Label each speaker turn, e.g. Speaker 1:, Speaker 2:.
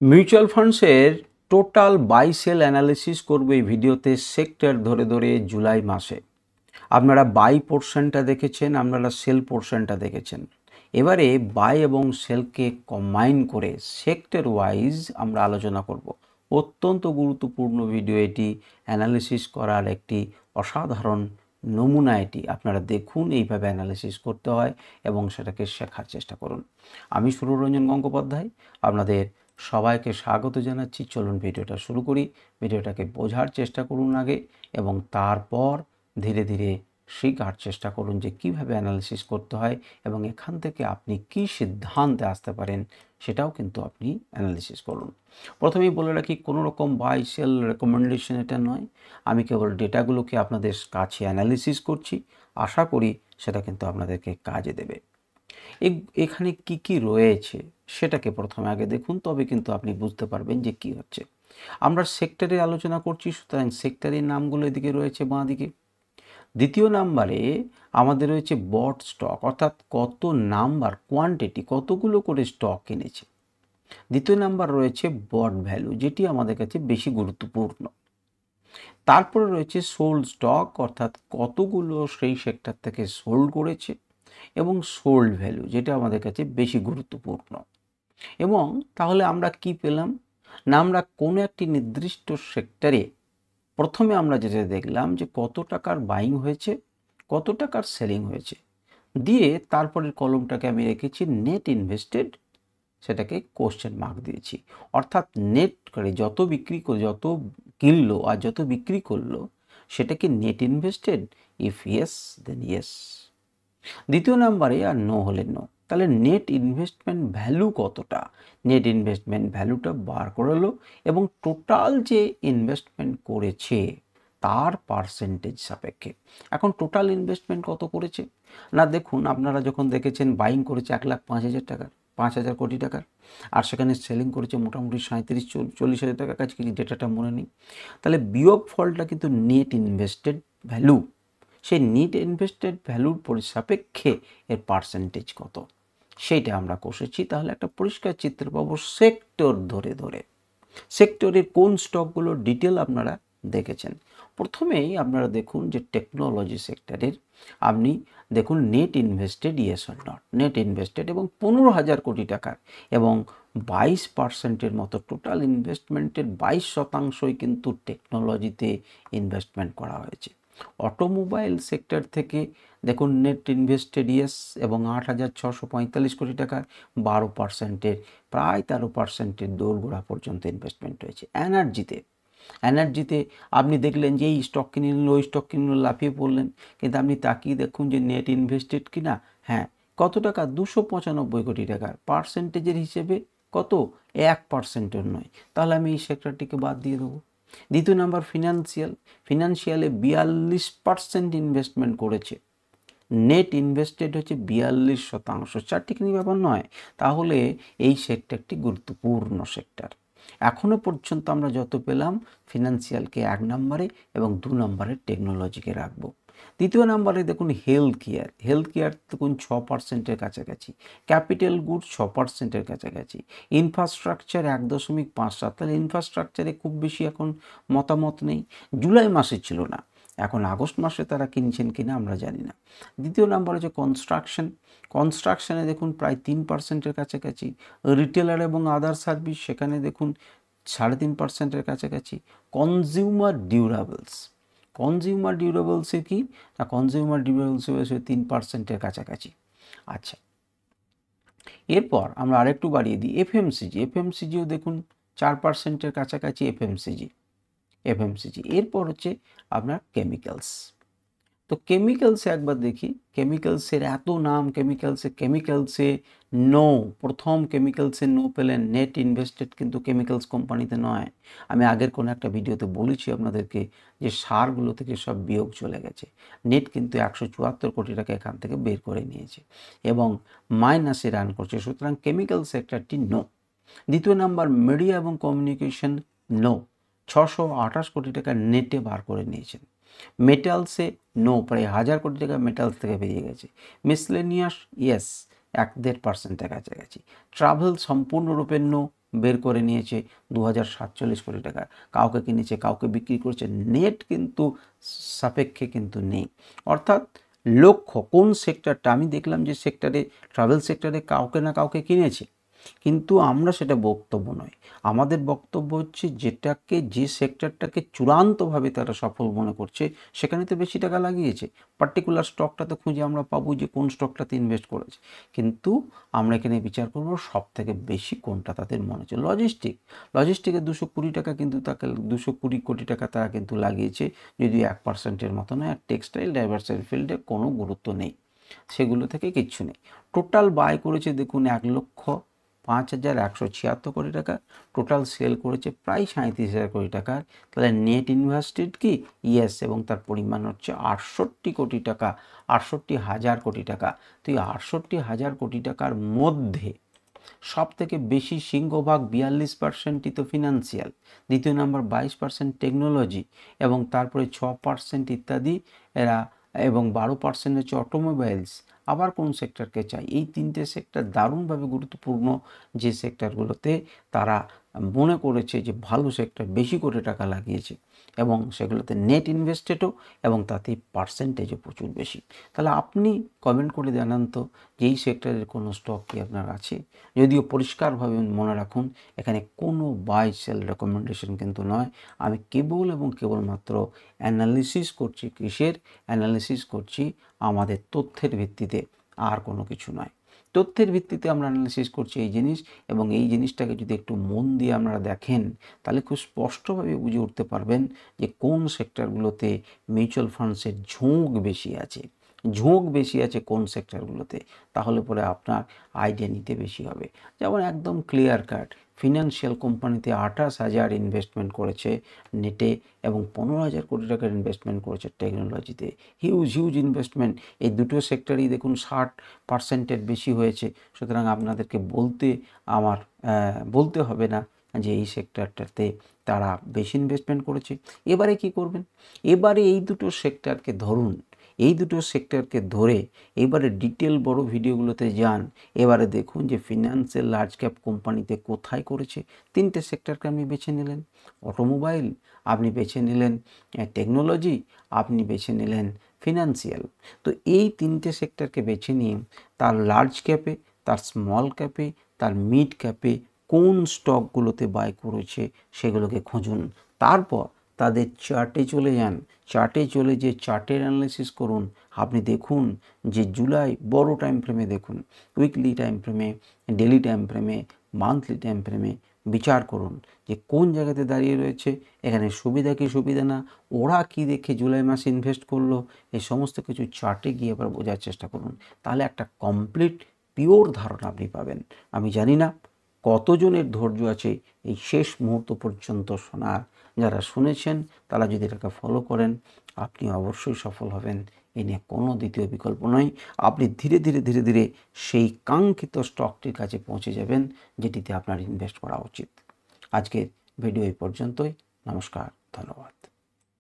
Speaker 1: Mutual ফান্ডসের total buy sell analysis করব এই ভিডিওতে সেক্টর ধরে ধরে জুলাই মাসে। আপনারা বাই পোর্শনটা দেখেছেন, আপনারা সেল পোর্শনটা দেখেছেন। এবারে বাই এবং সেলকে কম্বাইন করে সেক্টর ওয়াইজ আমরা আলোচনা করব। অত্যন্ত গুরুত্বপূর্ণ ভিডিও এটি, অ্যানালিসিস করার একটি অসাধারণ নমুনা এটি। আপনারা দেখুন এইভাবে অ্যানালিসিস করতে হয় এবং সেটাকে শেখার চেষ্টা করুন। আমি সুররঞ্জন গঙ্গোপাধ্যায় আপনাদের সবাইকে স্বাগত জানাচ্ছি। চলুন ভিডিওটা শুরু করি। ভিডিওটাকে বোঝার চেষ্টা করুন আগে এবং তারপর ধীরে ধীরে শেখার চেষ্টা করুন যে কীভাবে অ্যানালিসিস করতে হয় এবং এখান থেকে আপনি কী সিদ্ধান্তে আসতে পারেন সেটাও কিন্তু আপনি অ্যানালিসিস করুন। প্রথমেই বলে রাখি, কোনো রকম বাই সেল রেকমেন্ডেশন এটা নয়। আমি কেবল ডেটাগুলোকে আপনাদের কাছে অ্যানালিসিস করছি, আশা করি সেটা কিন্তু আপনাদেরকে কাজে দেবে। এখানে কি কি রয়েছে সেটাকে প্রথমে আগে দেখুন, তবে কিন্তু আপনি বুঝতে পারবেন যে কি হচ্ছে। আমরা সেক্টরে আলোচনা করছি, সুতরাং সেক্টরের নামগুলো এদিকে রয়েছে বাঁ দিকে। দ্বিতীয় নাম্বারে আমাদের রয়েছে বট স্টক, অর্থাৎ কত নাম্বার, কোয়ান্টিটি, কতগুলো করে স্টক কিনেছে। দ্বিতীয় নাম্বার রয়েছে বট ভ্যালু, যেটি আমাদের কাছে বেশি গুরুত্বপূর্ণ। তারপরে রয়েছে সোল্ড স্টক, অর্থাৎ কতগুলো সেই সেক্টর থেকে সোল্ড করেছে, এবং সোল্ড ভ্যালু, যেটা আমাদের কাছে বেশি গুরুত্বপূর্ণ। এবং তাহলে আমরা কি পেলাম না, আমরা কোনো একটি নির্দিষ্ট সেক্টরে প্রথমে আমরা যেটা দেখলাম যে কত টাকার বাইং হয়েছে, কত টাকার সেলিং হয়েছে, দিয়ে তারপরের কলমটাকে আমি রেখেছি নেট ইনভেস্টেড, সেটাকে কোশ্চেন মার্ক দিয়েছি। অর্থাৎ নেট করে যত বিক্রি করে, যত কিনলো আর যত বিক্রি করলো, সেটাকে net invested. If yes then yes. দ্বিতীয় নাম্বারে আর নো হলে নো। তাহলে নেট ইনভেস্টমেন্ট ভ্যালু কতটা, নেট ইনভেস্টমেন্ট ভ্যালুটা বার করলো এবং টোটাল যে ইনভেস্টমেন্ট করেছে তার পার্সেন্টেজ সাপেক্ষে। এখন টোটাল ইনভেস্টমেন্ট কত করেছে না, দেখুন আপনারা যখন দেখেছেন বাইং করেছে 1,05,000 টাকার, 5,000 কোটি টাকার, আর সেখানে সেলিং করেছে মোটামুটি 37-40 হাজার টাকার কাছে, কিছু ডেটাটা মনে নেই। তাহলে বিয়োগ ফলটা কিন্তু নেট ইনভেস্টেড ভ্যালু, সেই নেট ইনভেস্টেড ভ্যালুর সাপেক্ষে এর পার্সেন্টেজ কত সেইটা আমরা কষেছি। তাহলে একটা পরিষ্কার চিত্র পাবো সেক্টর ধরে ধরে। সেক্টরের কোন স্টকগুলোর ডিটেল আপনারা দেখেছেন। প্রথমেই আপনারা দেখুন যে টেকনোলজি সেক্টরের আপনি দেখুন net invested yes or not, net invested এবং 15,000 কোটি টাকার এবং 22% মতো টোটাল ইনভেস্টমেন্টের 22%ই কিন্তু টেকনোলজিতে ইনভেস্টমেন্ট করা হয়েছে। অটোমোবাইল সেক্টর থেকে দেখুন নেট ইনভেস্টেড ইয়েস এবং 8,645 কোটি টাকার 12%, প্রায় 13% দোরগোড়া পর্যন্ত ইনভেস্টমেন্ট হয়েছে। এনার্জিতে আপনি দেখলেন যে এই স্টক কিনে নিল, ওই স্টক কিনে নিল, লাফিয়ে পড়লেন, কিন্তু আপনি তাকিয়ে দেখুন যে নেট ইনভেস্টেড কিনা, হ্যাঁ কত টাকা, 295 কোটি টাকার। পার্সেন্টেজের হিসেবে কত, 1%-এর নয়। তাহলে আমি এই সেক্টরটিকে বাদ দিয়ে দেবো। দ্বিতীয় নাম্বার ফিনান্সিয়ালে 42% ইনভেস্টমেন্ট করেছে, নেট ইনভেস্টেড হচ্ছে 42%। চারটিখানি ব্যাপার নয়। তাহলে এই সেক্টরটি গুরুত্বপূর্ণ সেক্টর। এখনও পর্যন্ত আমরা যত পেলাম, ফিনান্সিয়ালকে 1 নম্বরে এবং 2 নম্বরে টেকনোলজিকে রাখবো। দ্বিতীয় নম্বরে দেখুন হেলথ কেয়ার দেখুন 6%-এর কাছাকাছি, ক্যাপিটাল গুডস 6%-এর কাছাকাছি, ইনফ্রাস্ট্রাকচার 1.57। তাহলে ইনফ্রাস্ট্রাকচারে খুব বেশি এখন মতামত নেই। জুলাই মাসে ছিল না, এখন আগস্ট মাসে তারা কিনছেন কিনা আমরা জানি না। দ্বিতীয় নাম্বার হচ্ছে কনস্ট্রাকশনে দেখুন প্রায় 3%-এর কাছাকাছি। রিটেলার এবং আদার সার্ভিস, সেখানে দেখুন 3.5%-এর কাছাকাছি। কনজিউমার ডিউরেবলসে কি না, কনজিউমার ডিউরেবলসে হয়েছে 3%-এর কাছাকাছি। আচ্ছা, এরপর আমরা আরেকটু বাড়িয়ে দিই, এফএমসিজিও দেখুন 4%-এর কাছাকাছি এফএমসিজি। এরপর হচ্ছে আপনার কেমিক্যালস। তো কেমিক্যালসে একবার দেখি, কেমিক্যালসের এত নাম, কেমিক্যালসে নো, প্রথম কেমিক্যালসে নো পেলেন, নেট ইনভেস্টেড কিন্তু কেমিক্যালস কোম্পানিতে নয়। আমি আগের কোনো একটা ভিডিওতে বলেছি আপনাদেরকে যে সারগুলো থেকে সব বিয়োগ চলে গেছে, নেট কিন্তু 174 কোটি টাকা এখান থেকে বের করে নিয়েছে এবং মাইনাসে রান করছে, সুতরাং কেমিক্যাল সেক্টরটি নো। দ্বিতীয় নাম্বার মিডিয়া এবং কমিউনিকেশন নো, 628 কোটি টাকা নেটে বার করে নিয়েছেন। মেটালসে নো, প্রায় 1,000 কোটি টাকা মেটালস থেকে বেরিয়ে গেছে। মিসলেনিয়াস ইয়েস, 1-1.5%-এর কাছাকাছি। ট্রাভেল সম্পূর্ণরূপে নো, বের করে নিয়েছে 2047 কোটি টাকা, কাউকে কিনেছে কাউকে বিক্রি করছে, নেট কিন্তু সাপেক্ষে কিন্তু নেই। অর্থাৎ লক্ষ্য কোন সেক্টরটা, আমি দেখলাম যে সেক্টরে ট্রাভেল সেক্টরে কাউকে না কাউকে কিনেছে, কিন্তু আমরা সেটা বক্তব্য নয়। আমাদের বক্তব্য হচ্ছে যে সেক্টরটাকে চূড়ান্তভাবে তারা সফল মনে করছে সেখানে তো বেশি টাকা লাগিয়েছে। পার্টিকুলার স্টকটা তো খুঁজে আমরা পাবো যে কোন স্টকটাতে ইনভেস্ট করেছে, কিন্তু আমরা এখানে বিচার করবো সব থেকে বেশি কোনটা তাদের মনে হচ্ছে। লজিস্টিকে 220 টাকা কিন্তু তাকে 220 কোটি টাকা তারা কিন্তু লাগিয়েছে, যদিও 1%-এর মতো নয়। আর টেক্সটাইল ডাইভার্সারি ফিল্ডে কোনো গুরুত্ব নেই, সেগুলো থেকে কিচ্ছু নেই। টোটাল বাই করেছে দেখুন 1,05,176 কোটি টাকা, টোটাল সেল করেছে প্রায় 37,000 কোটি টাকার। তাহলে নেট ইনভেস্টেড কি? ইয়েস, এবং তার পরিমাণ হচ্ছে 68 কোটি টাকা, 68,000 কোটি টাকা। তো এই 68,000 কোটি টাকার মধ্যে সব থেকে বেশি সিংহভাগ 42%ই তো ফিনান্সিয়াল, দ্বিতীয় নাম্বার 22% টেকনোলজি, এবং তারপরে 6% ইত্যাদি এরা, এবং 12% হচ্ছে অটোমোবাইলস। আবার কোন সেক্টরকে চাই? এই তিনটে সেক্টর দারুণভাবে গুরুত্বপূর্ণ, যে সেক্টরগুলোতে তারা মনে করেছে যে ভালো সেক্টর, বেশি করে টাকা লাগিয়েছে, এবং সেগুলোতে নেট ইনভেস্টেডও, এবং তাতে পার্সেন্টেজও প্রচুর বেশি। তাহলে আপনি কমেন্ট করে জানান তো যে এই সেক্টরের কোনো স্টক কি আপনার আছে? যদিও পরিষ্কারভাবে মনে রাখুন, এখানে কোনো বাই সেল রেকমেন্ডেশন কিন্তু নয়। আমি কেবল এবং কেবলমাত্র অ্যানালিসিস করছি। কিসের অ্যানালিসিস করছি? আমাদের তথ্যের ভিত্তিতে, আর কোনো কিছু নয়। তথ্যের ভিত্তিতে আমরা অ্যানালিসিস করছি এই জিনিস, এবং এই জিনিসটাকে যদি একটু মন দিয়ে আপনারা দেখেন তাহলে খুব স্পষ্টভাবে বুঝে উঠতে পারবেন যে কোন সেক্টরগুলোতে মিউচুয়াল ফান্ডসের ঝোঁক বেশি আছে কোন সেক্টরগুলোতে, তাহলে পরে আপনার আইডিয়া নিতে বেশি হবে। যেমন একদম ক্লিয়ার কাট, ফিনান্সিয়াল কোম্পানিতে 28,000 ইনভেস্টমেন্ট করেছে নেটে, এবং 15,000 কোটি টাকার ইনভেস্টমেন্ট করেছে টেকনোলজিতে। Huge investment. এই দুটো সেক্টরই দেখুন 60%-এর বেশি হয়েছে। সুতরাং আপনাদেরকে বলতে হবে না যে এই সেক্টরটাতে তারা বেশি ইনভেস্টমেন্ট করেছে। এবারে কি করবেন? এবারে এই দুটো সেক্টরকে ধরুন, এই দুটো সেক্টরকে ধরে এবারে ডিটেল বড় ভিডিওগুলোতে যান। এবারে দেখুন যে ফিনান্সিয়াল লার্জ ক্যাপ কোম্পানিতে কোথায় করেছে। তিনটে সেক্টরকে আপনি বেছে নিলেন, অটোমোবাইল, আপনি বেছে নিলেন টেকনোলজি, আপনি বেছে নিলেন ফিনান্সিয়াল। তো এই তিনটে সেক্টরকে বেছে নিয়ে তার লার্জ ক্যাপে, তার স্মল ক্যাপে, তার মিড ক্যাপে কোন স্টকগুলোতে বাই করেছে সেগুলোকে খুঁজুন। তারপর তাদের চার্টে চলে যান, চার্টে চলে যে চার্টের অ্যানালিসিস করুন। আপনি দেখুন যে জুলাই বড় টাইম ফ্রেমে দেখুন, উইকলি টাইম ফ্রেমে, ডেলি টাইম ফ্রেমে, মান্থলি টাইম ফ্রেমে বিচার করুন যে কোন জায়গাতে দাঁড়িয়ে রয়েছে, এখানে সুবিধা কি সুবিধা না, ওরা কি দেখে জুলাই মাসে ইনভেস্ট করলো, এই সমস্ত কিছু চার্টে গিয়ে আবার বোঝার চেষ্টা করুন। তাহলে একটা কমপ্লিট পিওর ধারণা আপনি পাবেন। আমি জানি না কতজনের ধৈর্য আছে এই শেষ মুহূর্ত পর্যন্ত শোনার। যারা শুনেছেন তারা যদি এটাকে ফলো করেন আপনি অবশ্যই সফল হবেন, এ নিয়ে কোনো দ্বিতীয় বিকল্প নয়। আপনি ধীরে ধীরে সেই কাঙ্ক্ষিত স্টকটির কাছে পৌঁছে যাবেন যেটিতে আপনার ইনভেস্ট করা উচিত। আজকের ভিডিও এই পর্যন্তই। নমস্কার, ধন্যবাদ।